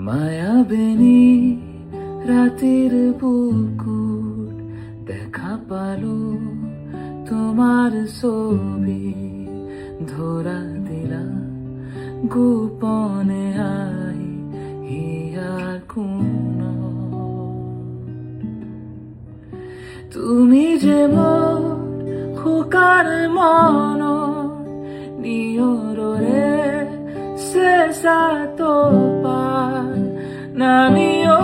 মায়াবিনী রাতের বুকুর দেখা পালো তোমার ছবি ধরা দিলা গোপনে আই হিয়ার কোন তুমি যে মোর খোকার মন নিয়রে শেষা তো পার নামিও